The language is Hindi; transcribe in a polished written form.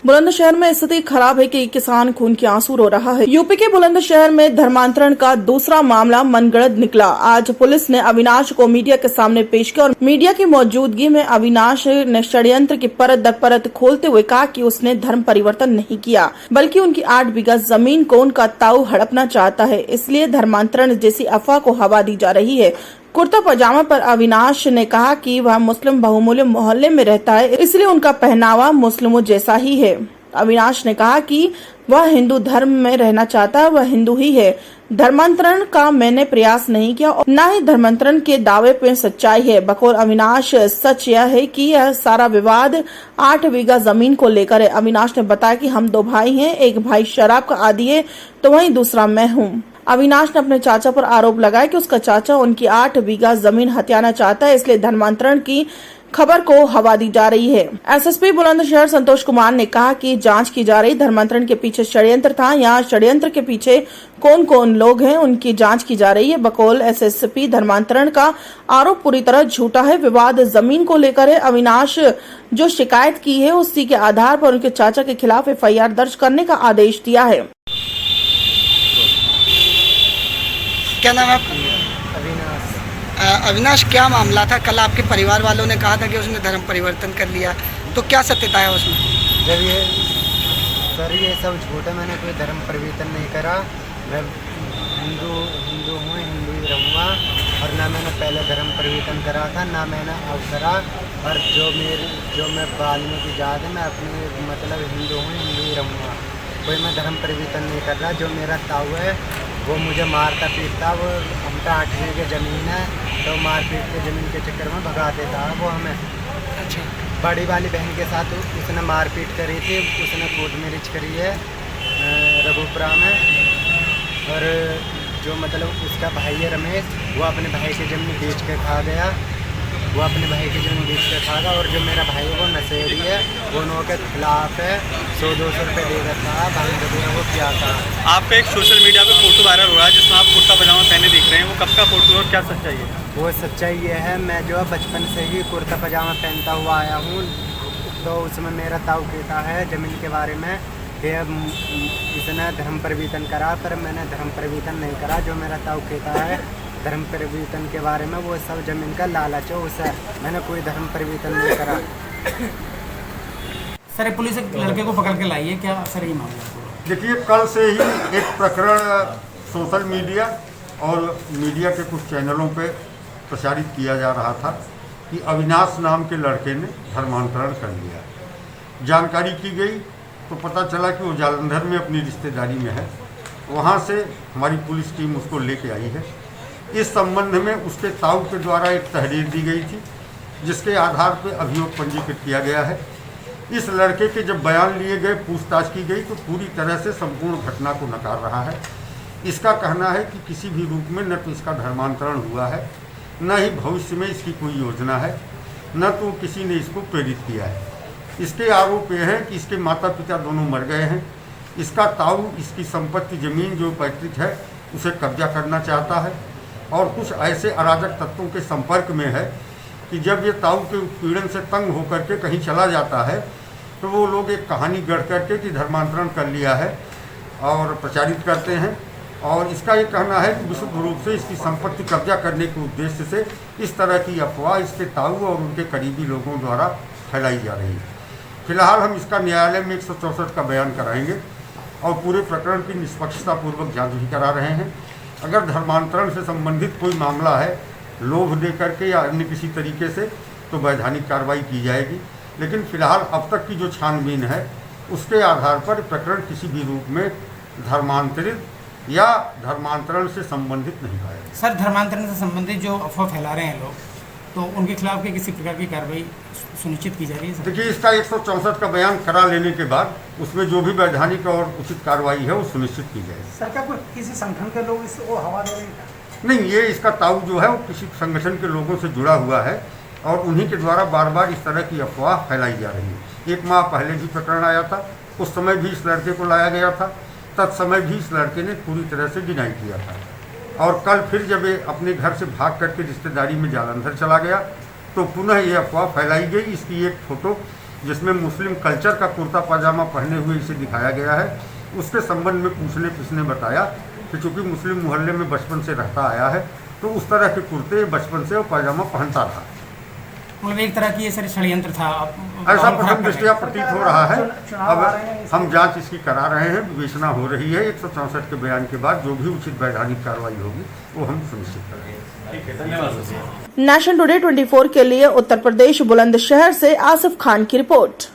बुलंदशहर में स्थिति खराब है कि किसान खून के आंसू रो रहा है। यूपी के बुलंदशहर में धर्मांतरण का दूसरा मामला मनगढ़ंत निकला। आज पुलिस ने अविनाश को मीडिया के सामने पेश किया और मीडिया की मौजूदगी में अविनाश ने षड्यंत्र की परत दर परत खोलते हुए कहा कि उसने धर्म परिवर्तन नहीं किया, बल्कि उनकी 8 बीघा जमीन को उनका ताऊ हड़पना चाहता है, इसलिए धर्मांतरण जैसी अफवाह को हवा दी जा रही है। कुर्ता पजामा पर अविनाश ने कहा कि वह मुस्लिम बहुमूल्य मोहल्ले में रहता है, इसलिए उनका पहनावा मुस्लिमों जैसा ही है। अविनाश ने कहा कि वह हिंदू धर्म में रहना चाहता है, वह हिंदू ही है। धर्मांतरण का मैंने प्रयास नहीं किया और न ही धर्मांतरण के दावे पे सच्चाई है। बकौल अविनाश, सच यह है कि यह सारा विवाद 8 बीघा जमीन को लेकर है। अविनाश ने बताया कि हम 2 भाई हैं, एक भाई शराब का आदी है तो वहीं दूसरा मैं हूँ। अविनाश ने अपने चाचा पर आरोप लगाया कि उसका चाचा उनकी 8 बीघा जमीन हथियाना चाहता है, इसलिए धर्मांतरण की खबर को हवा दी जा रही है। एसएसपी बुलंदशहर संतोष कुमार ने कहा कि जांच की जा रही, धर्मांतरण के पीछे षड्यंत्र था। यहाँ षड्यंत्र के पीछे कौन कौन लोग हैं उनकी जांच की जा रही है। बकौल एसएसपी धर्मांतरण का आरोप पूरी तरह झूठा है। विवाद जमीन को लेकर है। अविनाश जो शिकायत की है उसी के आधार पर उनके चाचा के खिलाफ FIR दर्ज करने का आदेश दिया है। क्या नाम है आपका? अविनाश। अविनाश, क्या मामला था? कल आपके परिवार वालों ने कहा था कि उसने धर्म परिवर्तन कर लिया, तो क्या सत्यता है उसमें? जब ये सब झूठ है, मैंने कोई धर्म परिवर्तन नहीं करा। मैं हिंदू हूँ, हिंदू ही रहूँगा, और ना मैंने पहले धर्म परिवर्तन करा था, ना मैंने अब करा। और जो मैं वाल्मीकि जात है, मैं अपने मतलब हिंदू हूँ, हिंदू ही रहूँगा। कोई मैं धर्म परिवर्तन नहीं कर रहा। जो मेरा ताऊ है वो मुझे मारता पीटता, वो हमका 8 बीघे ज़मीन है तो मार पीट के ज़मीन के चक्कर में भगा देता है वो हमें। अच्छा। बड़ी वाली बहन के साथ उसने मारपीट करी थी, उसने कोर्ट मैरिज करी है रघुपुरा में। और जो मतलब उसका भाई है रमेश, वो अपने भाई की ज़मीन बेच के खा गया, वो अपने भाई की ज़मीन बेच कर खागा। और जो मेरा भाई है वो नशेड़ी है, वो उनों के खिलाफ है। 100-200 रुपये दे रखा है, भाई वो क्या था। आप पे एक सोशल मीडिया पे फोटो वायरल हो रहा है जिसमें आप कुर्ता पजामा पहने दिख रहे हैं, वो कब का फोटो है और क्या सच्चाई है? वो सच्चाई ये है, मैं जो है बचपन से ही कुर्ता पजामा पहनता हुआ आया हूँ। तो उसमें मेरा ताऊ कहता है ज़मीन के बारे में कि इसने धर्म परिवर्तन करा, पर मैंने धर्म परिवर्तन नहीं करा। जो मेरा ताऊ कहता है धर्म परिवर्तन के बारे में, वो सब ज़मीन का लालच है उसे। मैंने कोई धर्म परिवर्तन नहीं करा। सर, पुलिस एक लड़के को पकड़ के लाई है, क्या सर ये मामला? देखिए, कल से ही एक प्रकरण सोशल मीडिया और मीडिया के कुछ चैनलों पे प्रसारित किया जा रहा था कि अविनाश नाम के लड़के ने धर्मांतरण कर लिया। जानकारी की गई तो पता चला कि वो जालंधर में अपनी रिश्तेदारी में है। वहाँ से हमारी पुलिस टीम उसको लेके आई है। इस संबंध में उसके ताऊ के द्वारा एक तहरीर दी गई थी, जिसके आधार पर अभियोग पंजीकृत किया गया है। इस लड़के के जब बयान लिए गए, पूछताछ की गई, तो पूरी तरह से संपूर्ण घटना को नकार रहा है। इसका कहना है कि किसी भी रूप में न तो इसका धर्मांतरण हुआ है, न ही भविष्य में इसकी कोई योजना है, न तो किसी ने इसको प्रेरित किया है। इसके आरोप ये हैं कि इसके माता पिता दोनों मर गए हैं। इसका ताऊ इसकी संपत्ति ज़मीन जो पैतृक है उसे कब्जा करना चाहता है, और कुछ ऐसे अराजक तत्वों के संपर्क में है कि जब ये ताऊ के उत्पीड़न से तंग होकर के कहीं चला जाता है तो वो लोग एक कहानी गढ़ करके कि धर्मांतरण कर लिया है और प्रचारित करते हैं। और इसका ये कहना है कि विशुद्ध रूप से इसकी संपत्ति कब्जा करने के उद्देश्य से इस तरह की अफवाह इसके ताऊ और उनके करीबी लोगों द्वारा फैलाई जा रही है। फिलहाल हम इसका न्यायालय में 164 का बयान कराएंगे और पूरे प्रकरण की निष्पक्षतापूर्वक जाँच भी करा रहे हैं। अगर धर्मांतरण से संबंधित कोई मामला है, लोभ दे करके या अन्य किसी तरीके से, तो वैधानिक कार्रवाई की जाएगी। लेकिन फिलहाल अब तक की जो छानबीन है उसके आधार पर प्रकरण किसी भी रूप में धर्मांतरित या धर्मांतरण से संबंधित नहीं पाया। सर, धर्मांतरण से संबंधित जो अफवाह फैला रहे हैं लोग, तो उनके खिलाफ किसी प्रकार की कार्रवाई सुनिश्चित की जा रही है? देखिए, इसका 164 का बयान करा लेने के बाद उसमें जो भी वैधानिक और उचित कार्रवाई है वो सुनिश्चित की जाएगी। सरकार को किसी संगठन के लोग इसको हवा दे रहे हैं? नहीं, ये इसका ताऊ जो है वो किसी संगठन के लोगों से जुड़ा हुआ है और उन्हीं के द्वारा बार बार इस तरह की अफवाह फैलाई जा रही है। 1 माह पहले भी प्रकरण आया था, उस समय भी इस लड़के को लाया गया था, तत्समय भी इस लड़के ने पूरी तरह से डिनाई किया था। और कल फिर जब ये अपने घर से भाग करके रिश्तेदारी में जालंधर चला गया तो पुनः ये अफवाह फैलाई गई। इसकी एक फ़ोटो जिसमें मुस्लिम कल्चर का कुर्ता पाजामा पहने हुए इसे दिखाया गया है। उसके संबंध में पूछने किसने बताया कि चूँकि मुस्लिम मोहल्ले में बचपन से रहता आया है तो उस तरह के कुर्ते बचपन से और पाजामा पहनता रहा। मतलब एक तरह की ये सर षड्यंत्र था। ऐसा प्रथम दृष्टिया प्रतीत हो रहा है। अब हम जांच इसकी करा रहे हैं, विवेचना हो रही है। 164 के बयान के बाद जो भी उचित वैधानिक कार्रवाई होगी वो हम सुनिश्चित करेंगे। नेशन टुडे 24 के लिए उत्तर प्रदेश बुलंदशहर से आसिफ खान की रिपोर्ट।